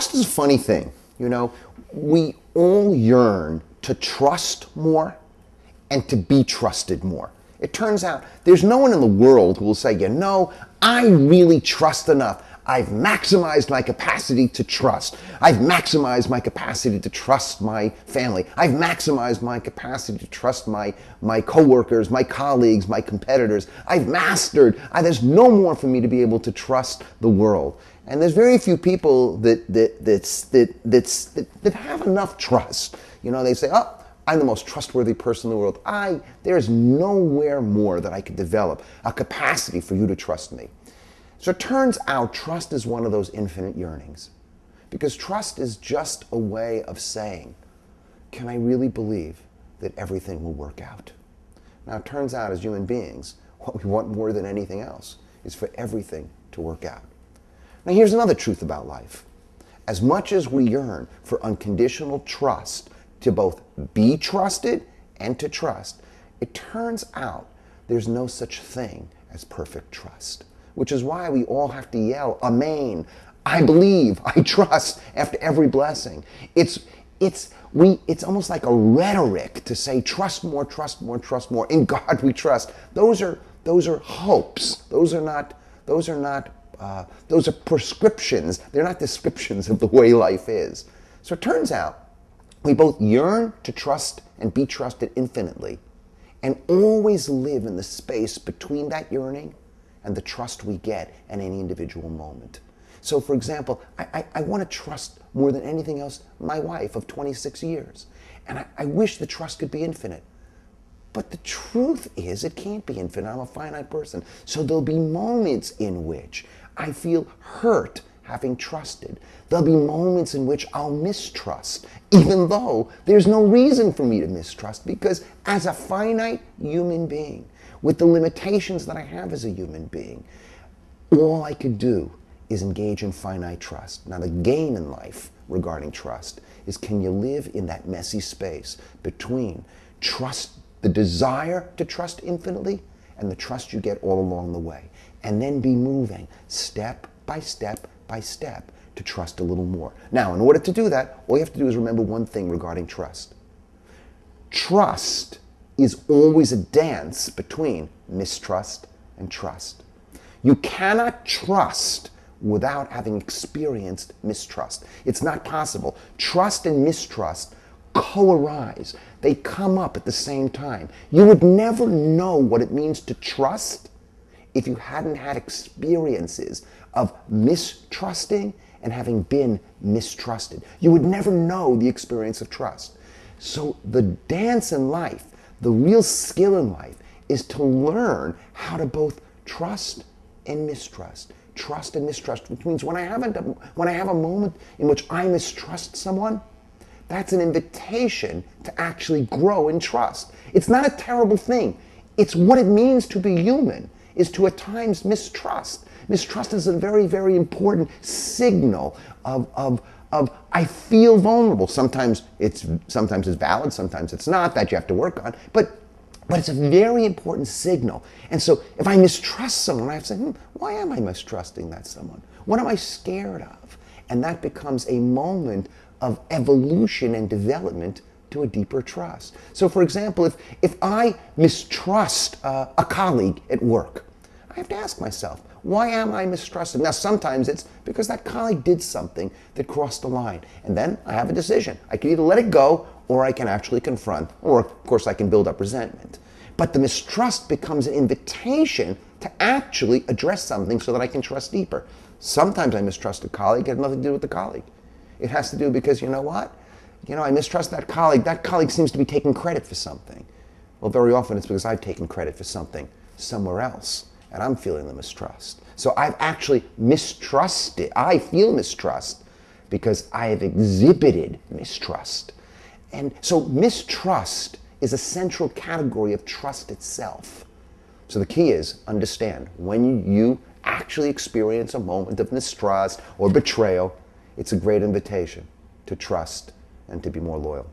Trust is a funny thing. You know, we all yearn to trust more and to be trusted more. It turns out there's no one in the world who will say, you know, I really trust enough. I've maximized my capacity to trust. I've maximized my capacity to trust my family. I've maximized my capacity to trust my coworkers, my colleagues, my competitors. I've mastered. There's no more for me to be able to trust the world. And there's very few people that have enough trust. You know, they say, oh, I'm the most trustworthy person in the world. There's nowhere more that I could develop a capacity for you to trust me. So it turns out trust is one of those infinite yearnings. Because trust is just a way of saying, can I really believe that everything will work out? Now it turns out as human beings, what we want more than anything else is for everything to work out. Now here's another truth about life. As much as we yearn for unconditional trust, to both be trusted and to trust, it turns out there's no such thing as perfect trust. Which is why we all have to yell, Amen, I believe, I trust, after every blessing. It's almost like a rhetoric to say, trust more, trust more, trust more. In God we trust. Those are hopes. Those are prescriptions. They're not descriptions of the way life is. So it turns out we both yearn to trust and be trusted infinitely, and always live in the space between that yearning and the trust we get at any individual moment. So for example, I want to trust more than anything else my wife of 26 years. And I wish the trust could be infinite. But the truth is it can't be infinite. I'm a finite person. So there'll be moments in which I feel hurt having trusted. There'll be moments in which I'll mistrust, even though there's no reason for me to mistrust, because as a finite human being, with the limitations that I have as a human being, all I could do is engage in finite trust. Now the game in life regarding trust is, can you live in that messy space between trust, the desire to trust infinitely, and the trust you get all along the way, and then be moving step by step by step to trust a little more. Now, in order to do that, all you have to do is remember one thing regarding trust. Trust is always a dance between mistrust and trust. You cannot trust without having experienced mistrust. It's not possible. Trust and mistrust co-arise. They come up at the same time. You would never know what it means to trust if you hadn't had experiences of mistrusting and having been mistrusted. You would never know the experience of trust. So the dance in life, the real skill in life, is to learn how to both trust and mistrust. Trust and mistrust, which means when I have a moment in which I mistrust someone, that's an invitation to actually grow in trust. It's not a terrible thing. It's what it means to be human, is to at times mistrust. Mistrust is a very, very important signal of I feel vulnerable. Sometimes it's valid, sometimes it's not. That you have to work on. But it's a very important signal. And so if I mistrust someone, I have to say, why am I mistrusting that someone? What am I scared of? And that becomes a moment of evolution and development to a deeper trust. So for example, if I mistrust a colleague at work, I have to ask myself, why am I mistrusting? Now sometimes it's because that colleague did something that crossed the line. And then I have a decision. I can either let it go, or I can actually confront, or of course I can build up resentment. But the mistrust becomes an invitation to actually address something so that I can trust deeper. Sometimes I mistrust a colleague. It has nothing to do with the colleague. It has to do because, you know what? I mistrust that colleague. That colleague seems to be taking credit for something. Well, very often it's because I've taken credit for something somewhere else, and I'm feeling the mistrust. So I've actually mistrusted. I feel mistrust because I have exhibited mistrust. And so mistrust is a central category of trust itself. So the key is, understand, when you actually experience a moment of mistrust or betrayal, it's a great invitation to trust and to be more loyal.